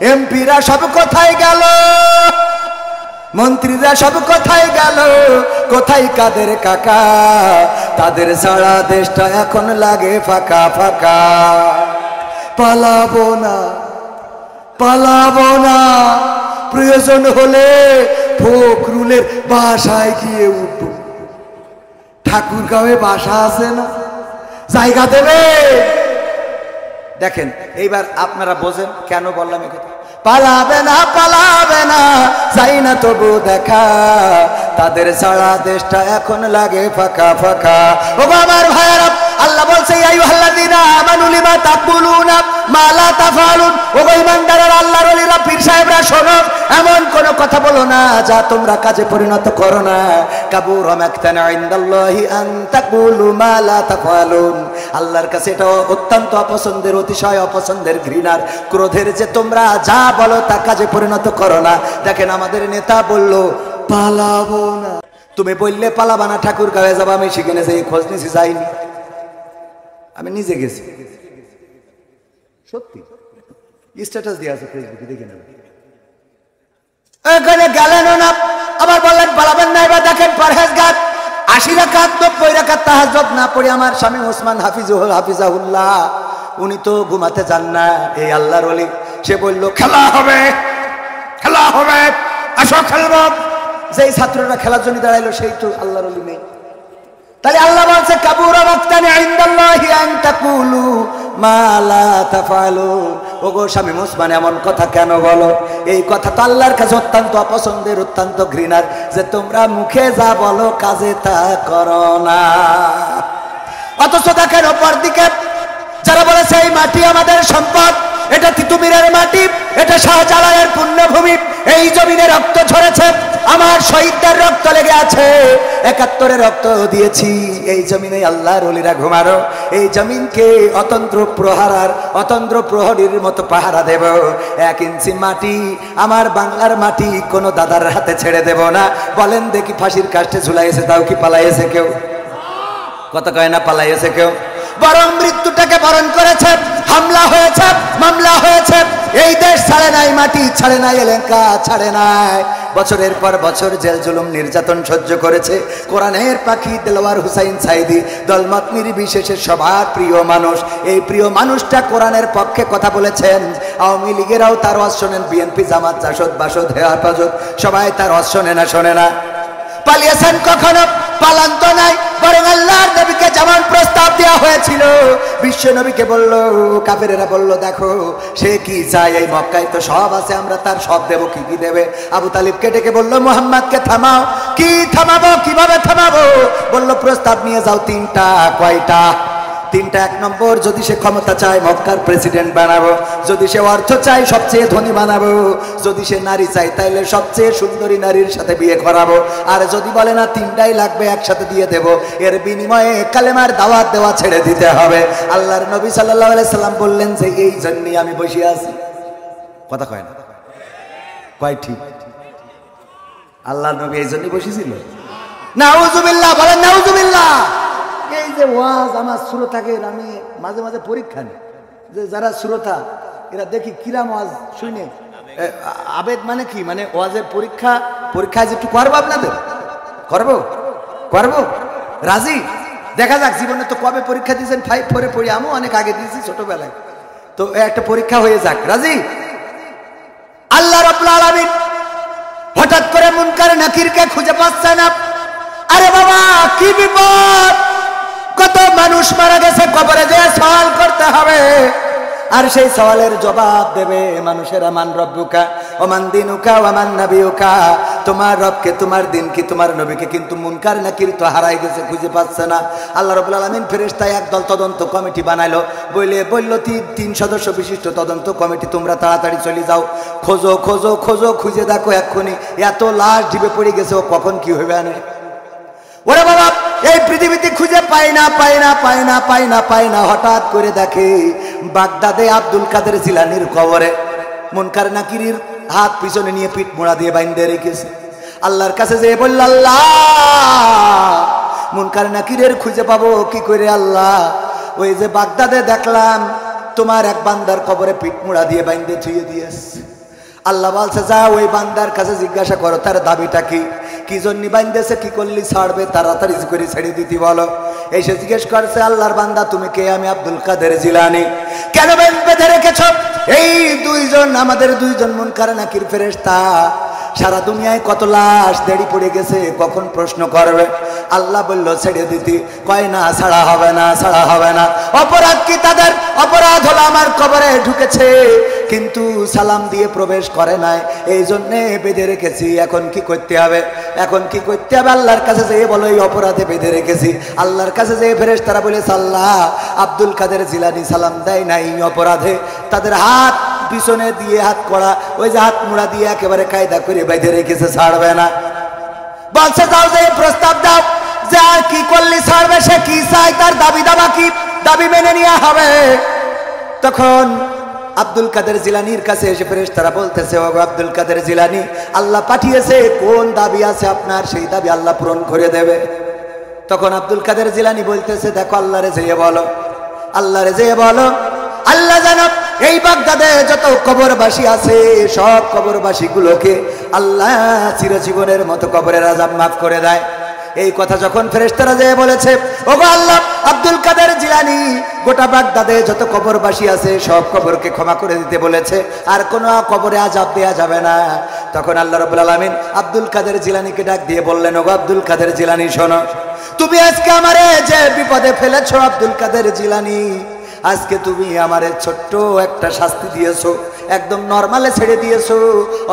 এমপিরা সব কোথায় গেল, মন্ত্রীরা সব কোথায় গেল, কোথায় কাদের কাকা? তাদের সারা দেশটা এখন লাগে ফাঁকা ফাঁকা। পালাবো না, পালাবো না, প্রয়োজন হলে ফখরুলের বাসায় গিয়ে উঠবো। ঠাকুরগাঁওয়ে বাসা আছে না, জায়গা দেবে। দেখেন এইবার আপনারা বোঝেন কেন বললাম এই কথা। পালাবে না, পালাবে না, চাই না তবু দেখা, তাদের সারা দেশটা এখন লাগে ফাঁকা ফাঁকা। ও আমার ভাইয়েরা, আল্লাহ বলছে ইয়া আইয়ুহাল্লাযীনা আমানু লিমা তাকুলুনা মা লা তাফআলুন। ও ঈমানদাররা, আল্লাহর ওলিরা, পীর সাহেবরা, শোনো, এমন কোন কথা বলো না যা তোমরা কাজে পরিণত করো না। কাবুরা মাকতান ইনদাল্লাহি আন তাকুলু মা লা তাফআলুন। আল্লাহর কাছে এটা অত্যন্ত অপছন্দের, অতিশয় অপছন্দের, ঘৃণার, ক্রোধের যে তোমরা যা বলো তা কাজে পরিণত করো না। দেখেন আমাদের নেতা বলল পালাবো না, তুমি বললে পালাবা না, ঠাকুরগাঁওয়ে যাবো। আমি সেখানে যাই খোঁজ নিছি, যাইনি, আমি নিজে গেছি, সত্যি স্ট্যাটাস দিয়ে আছে ফেসবুকে, দেখে নেব। এখানে গেলেন না, আবার বললেন পালাবেন না। এবার দেখেন পরহেজগার, 80 রাকাত 90 রাকাত তাহাজ্জুদ না পড়ে আমার স্বামী ওসমান হাফিজাহুল্লাহ, উনি তো ঘুমাতে যান না। এই আল্লাহর ওলি, সে বলল খেলা হবে, খেলা হবে, আসো খেলবো। যেই ছাত্ররা খেলার জন্য দাঁড়াইলো সেই তো আল্লাহর ওলি নেই। তাহলে আল্লাহ বলছে কাবুরা মাকতান ইনদাল্লাহি আন তাকুলু মা লা তাফআলুন। ওগো স্বামী ওসমান, এমন কথা কেন বলো? এই কথা তো আল্লাহর কাছে অত্যন্ত অপছন্দের, অত্যন্ত ঘৃণার, যে তোমরা মুখে যা বলো কাজে তা করো না। অথচ দেখেন অপর দিকে যারা বলেছে এই মাটি আমাদের সম্পদ, এটা তিতুমিরের মাটি, এটা শাহজালালের পুণ্যভূমি, এই জমিনে রক্ত ঝরেছে, আমার শহীদদের রক্ত লেগে আছে, 71-এর রক্ত দিয়েছি এই জমিনে। আল্লাহর ওলিরা ঘুমারো, এই জমিনকে অতন্ত্র প্রহারার, অতন্ত্র প্রহরীর মতো পাহারা দেব। 1 ইঞ্চি মাটি, আমার বাংলার মাটি, কোনো দাদার হাতে ছেড়ে দেব না। বলেন দেখি, ফাঁসির কাস্টে ঝুলাইছে, তাও কি পালাইছে কেউ? কথা কয় না পালাইছে কেউ? বরং মৃত্যুটাকে বরণ করেছে, হামলা হয়েছে, মামলা হয়েছে, এই দেশ ছাড়ে নাই, মাটি ছাড়ে নাই, এলাকা ছাড়ে নাই। বছরের পর বছর জেল জুলুম নির্যাতন সহ্য করেছে। কোরআনের পাখি দেলোয়ার হুসাইন সাইদি, দলমত নির্বিশেষে সবার প্রিয় মানুষ, এই প্রিয় মানুষটা কোরআনের পক্ষে কথা বলেছেন। আওয়ামী লীগেরাও তার ওয়াজ শোনেন, বিএনপি, জামাত, জাসদ, বাসদ, হেফাজত, সবাই তার ওয়াজ শোনে না, শোনে না। পালিয়েছেন কখনো? পালান তো নাই, বরং আল্লাহর নবীকে যেমন প্রস্তাব দেওয়া হয়েছিল, বিশ্ব নবীকে বলল, কাফেরেরা বলল দেখো সে কি চায়, এই মক্কায় তো সব আছে, আমরা তার সব দেব, কি কি দেবে? আবু তালিবকে ডেকে বলল মুহাম্মদকে থামাও। কি থামাবো, কিভাবে থামাবো? বলল প্রস্তাব নিয়ে যাও 3টা। কয়টা? 3টা। 1 নম্বর, যদি সে ক্ষমতা চায় মক্কার প্রেসিডেন্ট বানাবো, যদি সে অর্থ চায় সবচেয়ে ধনী বানাবো, যদি সে নারী চায় তাইলে সবচেয়ে সুন্দরী নারীর সাথে বিয়ে করাবো, আর যদি বলে না 3টাই লাগবে একসাথে দিয়ে দেব, এর বিনিময়ে কালেমার দাওয়াত দেওয়া ছেড়ে দিতে হবে। আল্লাহর নবী সাল্লাল্লাহু আলাইহি সাল্লাম বললেন যে এই জন্যই আমি বসে আছি। কথা কয় না? কয় ঠিক? আল্লাহর নবী এই জন্যই বসেছিল। নাউজুবিল্লাহ, বলেন নাউজুবিল্লাহ। এই যে ওয়াজ আমার শ্রোতাকে, আমি মাঝে মাঝে পরীক্ষা নিই, যে যারা শ্রোতা এরা দেখি কিরাম ওয়াজ শুনে, আবেগ মানে কি, মানে ওয়াজের পরীক্ষা যে একটু করবো, আপনাদের করবো, রাজি? দেখা যাক, জীবনে তো কবে পরীক্ষা দিয়েছেন? 5, 4-এ পড়ি, আমিও অনেক আগে দিয়েছি ছোটবেলায়, তো একটা পরীক্ষা হয়ে যাক, রাজি? আল্লাহ রাব্বুল আলামিন হঠাৎ করে মুনকার নাকিরকে খুঁজে পাচ্ছে না। আরে বাবা কি বিপদ, কত মানুষ মারা গেছে, কবরে যে সওয়াল করতে হবে, আর সেই সওয়ালের জবাব দেবে মানুষেরা। মান রব্বুকা ওয়া মান দিনুকা ওয়া মান নাবিয়ুকা, তোমার রবকে, তোমার দিন কি, তোমার নবীকে। কিন্তু মুনকার নাকির তো হারাই গেছে, খুঁজে পাচ্ছে না। আল্লাহ রাব্বুল আলামিন ফেরেশতা একদল তদন্ত কমিটি বানাইলো, বলল 3 সদস্য বিশিষ্ট তদন্ত কমিটি, তোমরা তাড়াতাড়ি চলে যাও, খোঁজো খোঁজো খোঁজো, খুঁজে দেখো এক্ষুনি এত লাশ ঢিবে পড়ে গেছে, ও কখন কি হবে আনে। ওরে বাবা, এই পৃথিবীতে খুঁজে পাই না। হঠাৎ করে দেখে বাগদাদে আব্দুল কাদের জিলানির কবরে মুনকার নাকিরের হাত পিছনে নিয়ে পিঠ মোড়া দিয়ে বাইন্ধে রেখেছে। আল্লাহর কাছে যেয়ে বলল, আল্লাহ মুনকার নাকিরের খুঁজে পাবো কি করে? আল্লাহ, ওই যে বাগদাদে দেখলাম তোমার এক বান্দার কবরে পিঠ মুড়া দিয়ে বাইন্ধে থুয়ে দিয়েছে। আল্লাহ বলছে যা ওই বান্দার কাছে জিজ্ঞাসা করো তার দাবিটা কি জন্য বাইন্ধেছে, কি করলি ছাড়বে, তাড়াতাড়ি করে ছেড়ে দিতে বলো। এসে জিজ্ঞেস করছে আল্লাহর বান্দা তুমি কে? আমি আব্দুল কাদের জিলানী। কেন বেঁধে রেখেছ? এই দুইজন আমাদের দুইজন মুনকার নাকির ফেরেশতা, সারা দুনিয়ায় কত লাশ দেরি পড়ে গেছে, কখন প্রশ্ন করবে। আল্লাহ বলল ছেড়ে দিতি, কয় না ছাড়া হবে না, ছাড়া হবে না। অপরাধ কি তাদের? অপরাধ হলো আমার কবরে ঢুকেছে কিন্তু সালাম দিয়ে প্রবেশ করে নাই, এই জন্যে বেঁধে রেখেছি। এখন কি করতে হবে? এখন কি করতে হবে? আল্লাহর কাছে যেয়ে বলো এই অপরাধে বেঁধে রেখেছি। আল্লাহর কাছে যেয়ে ফেরেশতারা বলেছে আল্লাহ আব্দুল কাদের জিলানী সালাম দেয় নাই অপরাধে, তাদের হাত পিছনে দিয়ে হাত করা, ওই যে হাত মুড়া দিয়ে একেবারে কায়দা করে বেঁধে রেখেছে, ছাড়বে না। বলছে যাও যে প্রস্তাব দাও যে আর কি করলে ছাড়বে, সে কি চায়, তার দাবি দাবা কি, দাবি মেনে নেওয়া হবে। তখন আব্দুল কাদের জিলানীর কাছে এসে ফেরেশতারা বলতেছে ও আব্দুল কাদের জিলানী, আল্লাহ পাঠিয়েছে, কোন দাবি আছে আপনার, সেই দাবি আল্লাহ পূরণ করে দেবে। তখন আব্দুল কাদের জিলানী বলতেছে দেখো আল্লাহরে যেয়ে বলো, আল্লাহরে যেয়ে বলো আল্লাহ জানো এই বাগদাদে যত কবরবাসী আছে সব কবরবাসী গুলোকে আল্লাহ চিরজীবনের মতো কবরের আযাব মাফ করে দেয়। এই কথা যখন ফেরেশতারা যেয়ে বলেছে ওগো আল্লাহ আব্দুল কাদের জিলানী গোটা বাগদাদে যত কবরবাসী আছে সব কবরকে ক্ষমা করে দিতে বলেছে, আর কোনো কবরে আযাব দেয়া যাবে না। তখন আল্লাহ রাব্বুল আলামিন আব্দুল কাদের জিলানীকে ডাক দিয়ে বললেন ওগো আব্দুল কাদের জিলানী শোনো, তুমি আজকে আমারে যে বিপদে ফেলেছো আব্দুল কাদের জিলানী, আজকে তুমি আমারে ছোট্ট একটা শাস্তি দিয়েছো, একদম নরমালে ছেড়ে দিয়েছো।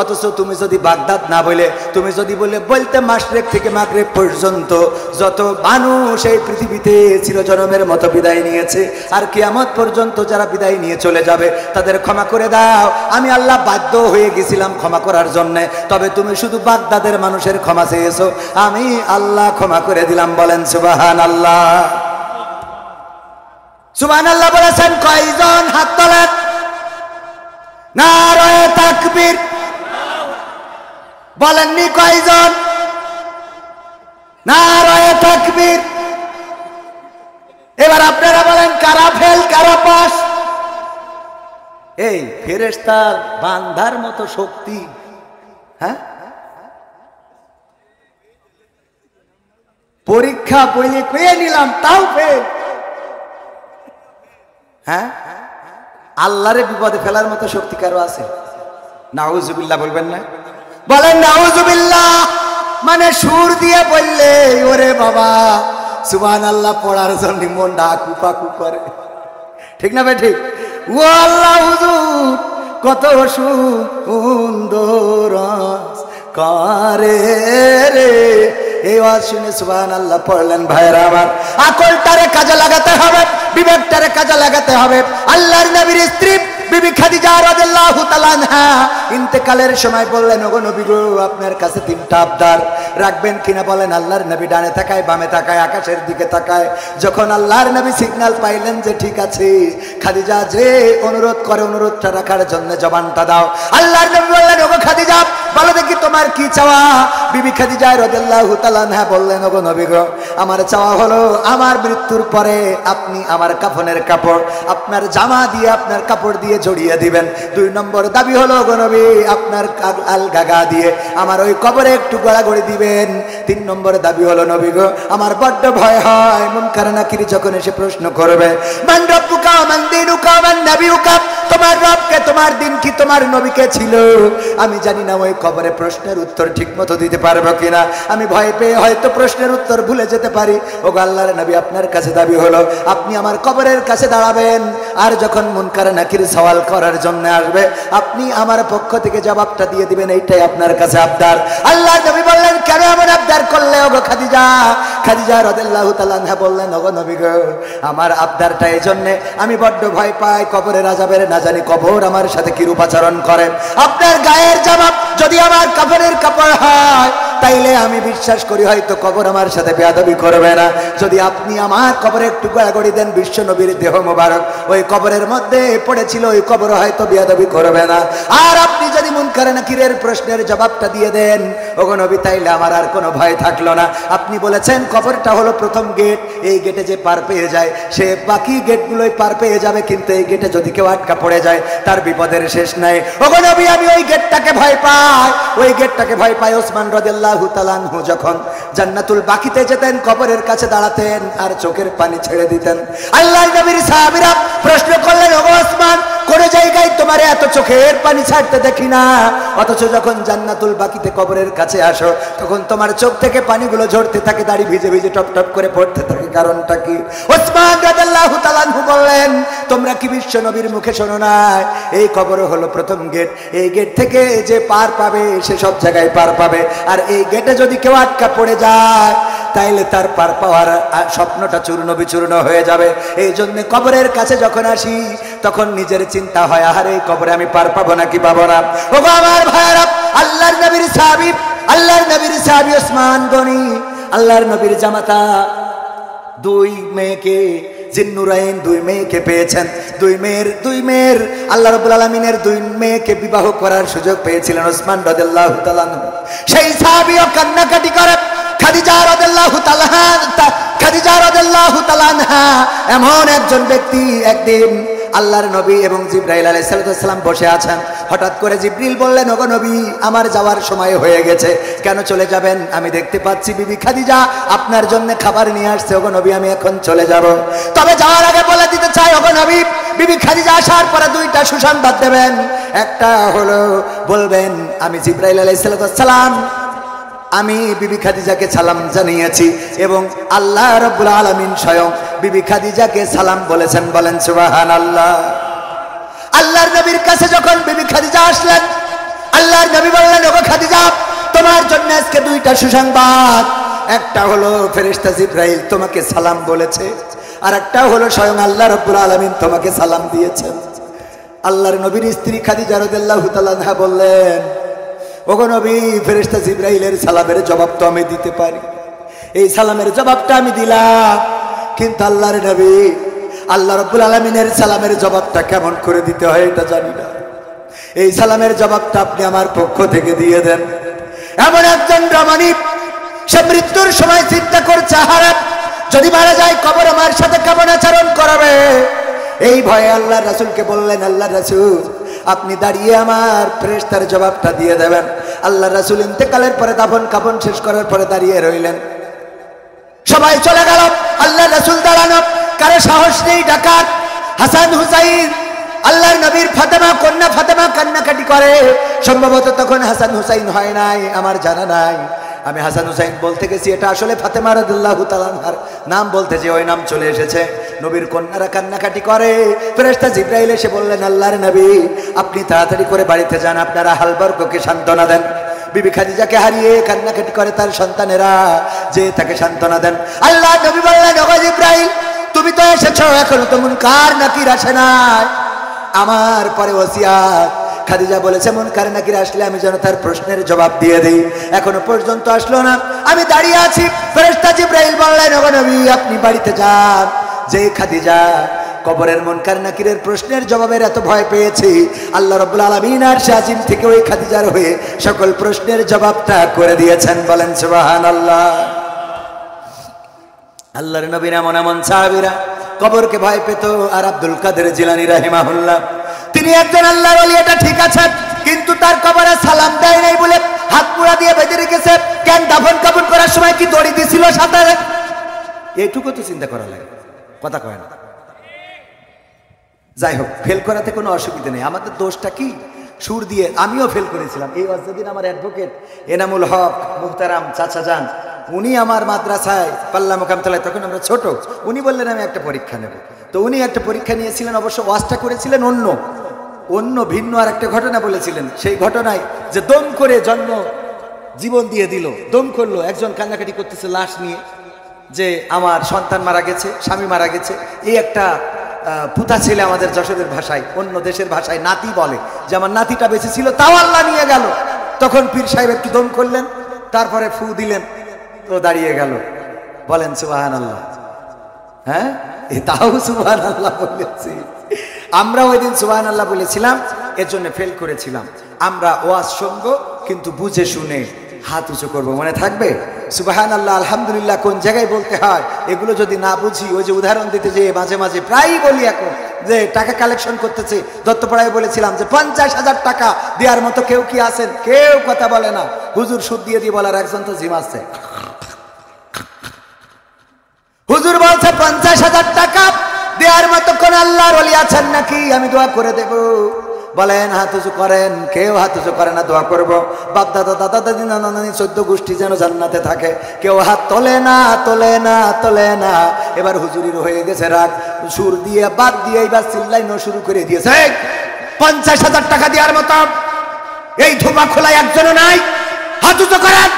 অথচ তুমি যদি বাগদাদ না বলে, তুমি যদি বলতে মাশরিক থেকে মাগরিব পর্যন্ত যত মানুষ এই পৃথিবীতে চিরজনমের মতো বিদায় নিয়েছে আর কিয়ামত পর্যন্ত যারা বিদায় নিয়ে চলে যাবে তাদের ক্ষমা করে দাও, আমি আল্লাহ বাধ্য হয়ে গেছিলাম ক্ষমা করার জন্য, তবে তুমি শুধু বাগদাদের মানুষের ক্ষমা চেয়েছো, আমি আল্লাহ ক্ষমা করে দিলাম। বলেন সুবহানাল্লাহ। সুবহানাল্লাহ বলেছেন কয়জন? হাত তোলেন। নারায়ে তাকবীর। বলেননি কয়জন? নারায়ে তাকবীর। এবার আপনারা বলেন কারা ফেল কারা পাস? এই ফেরেশতার বান্দার মতো শক্তি, হ্যাঁ? পরীক্ষা বইয়ে পেয়ে নিলাম তাও ফেল, হ্যাঁ? আল্লাহরে বিপদে ফেলার মতো শক্তি কারো আছে? নাউজুবিল্লাহ বলবেন না? বলেন নাউজুবিল্লাহ। মানে সুর দিয়ে বললে ওরে বাবা সুবহানাল্লাহ পড়ার জন্য মন ডাকু পাকু করে, ঠিক না ভাই? ঠিক। ও আল্লাহ হুজুর কত সুন্দর করে রে, এই ওয়াজ শুনে সুবহানাল্লাহ পড়লেন। ভাইরা আমার, আকলটারে কাজে লাগাতে হবে, বিবেকটারে কাজে লাগাতে হবে। আল্লাহর নবীর স্ত্রী বিবি খাদিজা রাদিয়াল্লাহু তাআলা আনহা ইন্তেকালের সময় বললেন ওগো নবী গো আপনার কাছে তিনটা আবদার রাখবেন কিনা? বলেন। আল্লাহর নবী ডানে তাকায় বামে তাকায় আকাশের দিকে তাকায়। যখন আল্লাহর নবী সিগন্যাল পাইলেন যে ঠিক আছে, খাদিজা যে অনুরোধ করে অনুরোধটা রাখার জন্য জবানটা দাও। আল্লাহর নবী বললেন ওগো খাদিজা বলো দেখি তোমার কি চাওয়া? বিবি খাদিজা রাদিয়াল্লাহু তাআলা আনহা বললেন ওগো নবী গো আমার চাওয়া হলো আমার মৃত্যুর পরে আপনি আমার কাফনের কাপড় আপনার জামা দিয়ে আপনার কাপড় দিয়ে জড়িয়ে দিবেন। 2 নম্বর দাবি হলো গো নবী আপনার আলগা দিয়ে আমার ওই কবরে একটু গড়াগড়ি দিবেন। 3 নম্বর দাবি হলো নবী গো আমার বড্ড ভয় হয় মুনকার নাকির যখন এসে প্রশ্ন করবে মান রব্বুকা মান দীনুকা মান নাবিয়ুকা, তোমার রব কে, তোমার দিন কি, তোমার নবী কে ছিল, আমি জানি না ওই কবরে প্রশ্নের উত্তর ঠিক মতো দিতে পারবো কিনা, আমি ভয় পেয়ে হয়তো প্রশ্নের উত্তর ভুলে যেতে পারি। ওগো আল্লাহর নবী আপনার কাছে দাবি হলো আপনি আমার কবরের কাছে দাঁড়াবেন, আর যখন মুনকার নাকির সওয়াল করার জন্য আসবে আপনি আমার পক্ষ থেকে জবাবটা দিয়ে দিবেন, এইটাই আপনার কাছে আবদার। আল্লাহর নবী বললেন কেন এমন আবদার করলে ওগো খাদিজা? খাদিজা রাদিয়াল্লাহু তাআলা আনহা বললেন ওগো নবী গো আমার আবদারটা এই জন্য আমি বড্ড ভয় পাই কবরের আযাবের, না জানি কবর আমার সাথে কিরূপ আচরণ করেন। আপনার গায়ের জামা যদি আমার কাফনের কাপড় হয় তাইলে আমি বিশ্বাস করি হয়তো কবর আমার সাথে বেয়াদবি করবে না। যদি আপনি আমার কবরে একটু গড়াগড়ি দেন, বিশ্ব নবীর দেহ মোবারক ওই কবরের মধ্যে পড়েছিল, ওই কবর হয়তো বেয়াদবি করবে না। আর আপনি যদি মুনকার নাকিরের প্রশ্নের জবাবটা দিয়ে দেন ওগো নবী, তাইলে আমার আর কোনো ভয় থাকলো না। আপনি বলেছেন কবরটা হলো প্রথম গেট, এই গেটে যে পার পেয়ে যায় সে বাকি গেটগুলোই পার পেয়ে যাবে, কিন্তু এই গেটে যদি কেউ আটকা পড়ে যায় তার বিপদের শেষ নাই। ওগো নবী, আমি ওই গেটটাকে ভয় পাই, ওই গেটটাকে ভয় পাই। ওসমান রাদিয়াল্লাহু তাআলা আনহু যখন জান্নাতুল বাকিতে যেতেন, কবরের কাছে দাঁড়াতেন আর চোখের পানি ছেড়ে দিতেন। আল্লাহর নবীর সাহাবীরা প্রশ্ন করলেন, ওগো ওসমান, কোন জায়গায় তোমার এত চোখের পানি ছাড়তে দেখি না, অথচ যখন জান্নাতুল বাকিতে কবরের কাছে আসো তখন তোমার চোখ থেকে পানিগুলো ঝরতে থাকে, দাড়ি ভিজে ভিজে টপ টপ করে পড়তে থাকে, কারণটা কি? ওসমান রাদিয়াল্লাহু তাআলা আনহু বললেন, তোমরা কি বিশ্ব নবীর মুখে শোনো না, এই কবর হলো প্রথম গেট, এই গেট থেকে যে পার পাবে সে সব জায়গায় পার পাবে, আর এই গেটে যদি কেউ আটকা পড়ে যায় তাইলে তার পার পাওয়ার স্বপ্নটা চূর্ণ বিচূর্ণ হয়ে যাবে। এই জন্য কবরের কাছে যখন আসি তখন নিজের চিন্তা হয়, আহারে এই কবরে আমি পার পাবো নাকি পাবো না। ওগো আমার ভাইরা, আল্লাহর নবীর সাহাবী, আল্লাহর নবীর সাহাবী ওসমান গনি, আল্লাহর নবীর জামাতা, দুই মেয়েকে জিন্নুরাইন, দুই মেয়েকে পেয়েছেন। দুই মেয়ের আল্লাহ রাব্বুল আলামিনের দুই মেয়েকে বিবাহ করার সুযোগ পেয়েছিলেন ওসমান রাদিয়াল্লাহু তাআলা আনহু। সেই সাহাবীও কান্নাকাটি করে, খাদিজা রাদিয়াল্লাহু তাআলা আনহা এমন একজন ব্যক্তি, একদিন আল্লাহর নবী এবং জিবরাইল আলাইহিস সালাম বসে আছেন। হঠাৎ করে জিবরিল বললেন, ওগো নবী, আমার যাওয়ার সময় হয়ে গেছে। কেন চলে যাবেন? আমি দেখতে পাচ্ছি বিবি খাদিজা আপনার জন্য খাবার নিয়ে আসছে। ওগো নবী, আমি এখন চলে যাব, তবে যাওয়ার আগে বলে দিতে চাই, ওগো নবী, বিবি খাদিজা আসার পরে দুইটা সুসংবাদ দেবেন। একটা হলো বলবেন, আমি জিবরাইল আলাইহিস সালাম, আমি বিবি খাদিজাকে সালাম জানিয়েছি এবং আল্লাহ রাব্বুল আলামিন স্বয়ং বিবি খাদিজাকে সালাম বলেছেন। বলেন সুবহানাল্লাহ। আল্লাহর নবীর কাছে যখন বিবি খাদিজা আসলেন, আল্লাহর নবী বললেন, ওগো খাদিজা, তোমার জন্য আজকে দুইটা সুসংবাদ। একটা হলো ফেরেশতা জিবরাইল তোমাকে সালাম বলেছে, আর একটা হলো স্বয়ং আল্লাহ রাব্বুল আলামিন তোমাকে সালাম দিয়েছেন। আল্লাহর নবীর স্ত্রী খাদিজা রাদিয়াল্লাহু তাআলা আনহা বললেন, ওগো নবী, ফেরেশতা জিবরাইলের সালামের জবাব তো আমি দিতে পারি, এই সালামের জবাবটা আমি দিলাম, কিন্তু আল্লাহর নবী, আল্লাহ রাব্বুল আলামিনের সালামের জবাবটা কেমন করে দিতে হয় এটা জানি না, এই সালামের জবাবটা আপনি আমার পক্ষ থেকে দিয়ে দেন। এমন একজন রমণী, সে মৃত্যুর সময় চিন্তা করছে, হারা যদি মারা যায় কবর আমার সাথে কেমন আচরণ করবে। এই ভয়ে আল্লাহ রাসূলকে বললেন, আল্লাহ রাসূল, আপনি দাঁড়িয়ে আমার ফেরেশতার জবাবটা দিয়ে দেবেন। আল্লাহ রাসূল ইন্তেকালের পরে দাফন কাফন শেষ করার পরে দাঁড়িয়ে রইলেন। সবাই চলে গেল, আল্লাহ রাসূল দাঁড়ানো, কারো সাহস নেই ডাকাত। হাসান হুসাইন, আল্লাহর নবীর ফাতেমা, কন্যা ফাতেমা কান্নাকাটি করে। সম্ভবত তখন হাসান হুসাইন হয় নাই, আমার জানা নাই। আমি হাসান হুসাইন বলতে গেছি, এটা আসলে ফাতেমা রাদিয়াল্লাহু তাআলা আনহার নাম বলতে যে ওই নাম চলে এসেছে। নবীর কন্যারা কান্নাকাটি করে। ফেরেশতা জিবরাইল এসে বললেন, আল্লাহর নবী, আপনি তাড়াতাড়ি করে বাড়িতে যান, আপনারা হালবর্গকে সান্ত্বনা দেন। বিবি খাদিজাকে হারিয়ে কান্নাকাটি করে তার সন্তানেরা, যে তাকে সান্ত্বনা দেন। আল্লাহ নবী বললেন, ওগো জিবরাইল, তুমি তো এসেছো, এখনো তো মুনকার নাকির আসে নাই, আমার পরে ওসিয়াত। খাদিজা বলেছে, মুনকার নাকির আসলে আমি যেন তার প্রশ্নের জবাব দিয়ে দেই, এখনো পর্যন্ত আসলো না, আমি দাঁড়িয়ে আছি। ফেরেশতা জিবরাইল বললেন, ওগো নবী, আপনি বাড়িতে যান। যে খাদিজা কবরের মুনকার নাকিরের প্রশ্নের জবাবের এত ভয় পেয়েছি, আল্লাহ রাব্বুল আলামিন আরশে আজিম থেকে ওই খাদিজার হয়ে সকল প্রশ্নের জবাবটা করে দিয়েছেন। বলেন সুবহানাল্লাহ। আল্লাহর নবীর এমন এমন সাহাবীরা কবরকে ভয় পেত। আর আব্দুল কাদের জিলানী রাহিমাহুল্লাহ, তিনি একজন আল্লাহর ওলি, এটা ঠিক আছে, কিন্তু তার কবরে সালাম দেয় নাই বলে হাত পুরা দিয়ে বেঁধে রেখেছে। কেন? দাফন কাফন করার সময় কি দড়ি দিছিল সাথে? এইটুকু তো চিন্তা করা লাগে, কথা কয় না। যাই হোক, ফেল করাতে কোনো অসুবিধা নেই। আমাদের দোষটা কি? সুর দিয়ে আমিও ফেল করেছিলাম। এই যেদিন আমার অ্যাডভোকেট এনামুল হক মুহতারাম চাচা যান, উনি আমার মাদ্রাসায় পাল্লা মোকামতলায়, তখন আমরা ছোট, উনি বললেন আমি একটা পরীক্ষা নেব। তো উনি একটা পরীক্ষা নিয়েছিলেন, অবশ্য ওয়াজটা করেছিলেন অন্য ভিন্ন আর একটা ঘটনা বলেছিলেন। সেই ঘটনায় যে দম করে জন্ম জীবন দিয়ে দিল, দম করলো, একজন কান্নাকাটি করতেছে লাশ নিয়ে, যে আমার সন্তান মারা গেছে, স্বামী মারা গেছে। এই একটা পুতা ছেলে, আমাদের যশোরের ভাষায়, অন্য দেশের ভাষায় নাতি বলে, যে আমার নাতিটা বেঁচে ছিল, তাও আল্লাহ নিয়ে গেল। তখন পীর সাহেব একটু দম করলেন, তারপরে ফু দিলেন, তো দাঁড়িয়ে গেল। বলেন সুবহানাল্লাহ। হ্যাঁ, তাও সুবহানাল্লাহ বলেছি। আমরা ওই দিন সুবহানাল্লাহ বলেছিলাম, এর জন্য ফেল করেছিলাম। আমরা ওয়াজ শুনবো, কিন্তু বুঝে শুনে হাত উঁচু করবো, মনে থাকবে? সুবহানাল্লাহ আলহামদুলিল্লাহ কোন জায়গায় বলতে হয় এগুলো যদি না বুঝি, ওই যে উদাহরণ দিতে যে মাঝে মাঝে প্রায়ই বলি এখন যে টাকা কালেকশন করতেছে, দত্তপাড়ায় বলেছিলাম যে 50,000 টাকা দেওয়ার মতো কেউ কি আছেন? কেউ কথা বলে না। হুজুর সুদ দিয়ে দিয়ে বলার একজন তো জিম আছে। হুজুর বলছে 50,000 টাকা দেওয়ার মতো কোন আল্লাহর ওলি আছেন নাকি? আমি দোয়া করে দেব। বলেন হাত উঁচু করেন। কেউ হাত উঁচু করে না, দোয়া করব বাপ দাদা দাদা দাদি নানা নানি 14 গোষ্ঠী যেন জান্নাতে থাকে। কেউ হাত তোলে না, তোলে না, তোলে না। এবার হুজুরির হয়ে গেছে রাগ, সুর দিয়ে বাদ দিয়ে এবার চিল্লাইনো শুরু করে দিয়েছে। 50,000 টাকা দেওয়ার মতো এই ধোপা খোলায় একজনও নাই, হাত উঁচু করেন।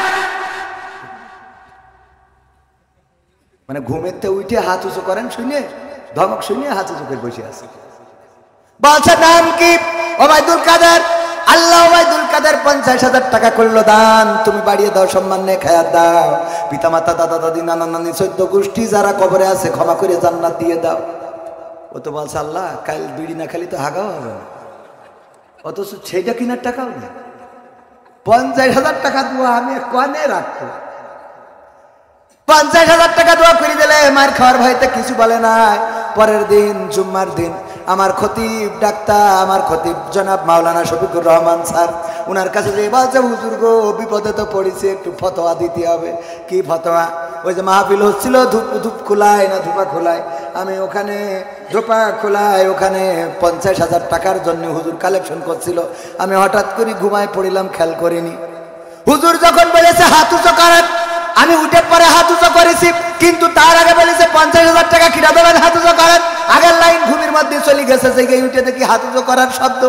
মানে ঘুমেতে উঠে হাত উঁচু করেন শুনে, ধমক শুনে হাত উঁচু করে বসে আছে। বলছে নাম কি? ওবায়দুল কাদের। আল্লাহ ওবায়দুল কাদের 50,000 টাকা করলো দান, তুমি বাড়িয়ে দাও, সম্মান নিয়ে খায়াত দাও। পিতামাতা দাদা দাদি নানা নানি 14 গোষ্ঠী যারা কবরে আছে ক্ষমা করে জান্নাত দিয়ে দাও। ও তো বলছে আল্লাহ কাল বিড়ি না খালি তো হাগাও হবে না, অথচ সেইটা কিনার টাকাও নেই। 50,000 টাকা দোয়া আমি কনে রাখবো? 50,000 টাকা দোয়া করে দিলে মার খাওয়ার ভয়তে কিছু বলে নাই। পরের দিন জুম্মার দিন আমার খতিব ডাক্তার, আমার খতিব জনাব মাওলানা শফিকুর রহমান স্যার, ওনার কাছে যে বলছে হুজুর গো বিপদে তো পড়েছে, একটু ফতোয়া দিতে হবে। কি ফতোয়া? ওই যে মাহফিল হচ্ছিল ধূপ খোলায় না ধূপা খোলায়, আমি ওখানে ধূপা খোলায় ওখানে 50,000 টাকার জন্য হুজুর কালেকশন করছিল। আমি হঠাৎ করে ঘুমায় পড়িলাম, খেয়াল করিনি। হুজুর যখন বলেছে হাত উঁচু করেন, আমি উঠে পরে হাত উঁচু করেছি, কিন্তু তার আগে বলেছে 50,000 টাকা কিনা দেবেন, হাত উঁচু করেন। আগের লাইন ঘুমের মধ্যে চলে গেছে, সেই উঠে দেখি হাত উঁচু করার শব্দ।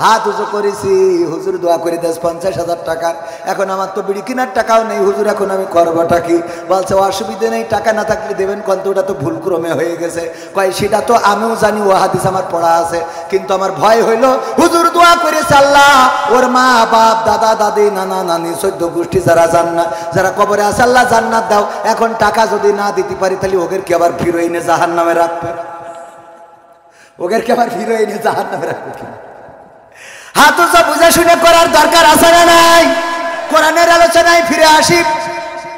হাত উঁচু করেছি, হুজুর দোয়া করে দেশ 50,000 টাকার। এখন আমার তো বিড়ি কেনার টাকাও নেই, হুজুর এখন আমি করবোটা কি? বলছে অসুবিধে নেই, টাকা না থাকলে দেবেন, কিন্তু ওটা তো ভুল ক্রমে হয়ে গেছে। কয় সেটা তো আমিও জানি, ও হাদিস আমার পড়া আছে, কিন্তু আমার ভয় হইলো হুজুর দোয়া করেছে আল্লাহ ওর মা বাপ দাদা দাদি নানা নানি 14 গোষ্ঠী যারা জান্নাত, যারা কবরে আছে আল্লাহ জান্নাত দাও। এখন টাকা যদি না দিতে পারি তাহলে ওদের কি আবার ফিরে এনে জাহান্নামে রাখবে? ওদের কি আবার ফিরে এনে জাহান্নামে রাখবে কিনা? হাত উঁচু বুঝে শুনে করার দরকার আছে না নাই? কোরআনের আলোচনায় ফিরে আসি।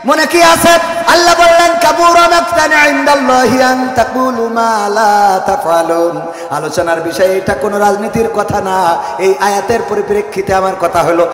মনে কি আছে? আল্লাহ বললেন কাবুরা মাকতান ইনদাল্লাহি আন তাকুলু মা লা তাফআলুন। আলোচনার বিষয় এটা কোনো রাজনীতির কথা না, এই আয়াতের পরিপ্রেক্ষিতে আমার কথা হলো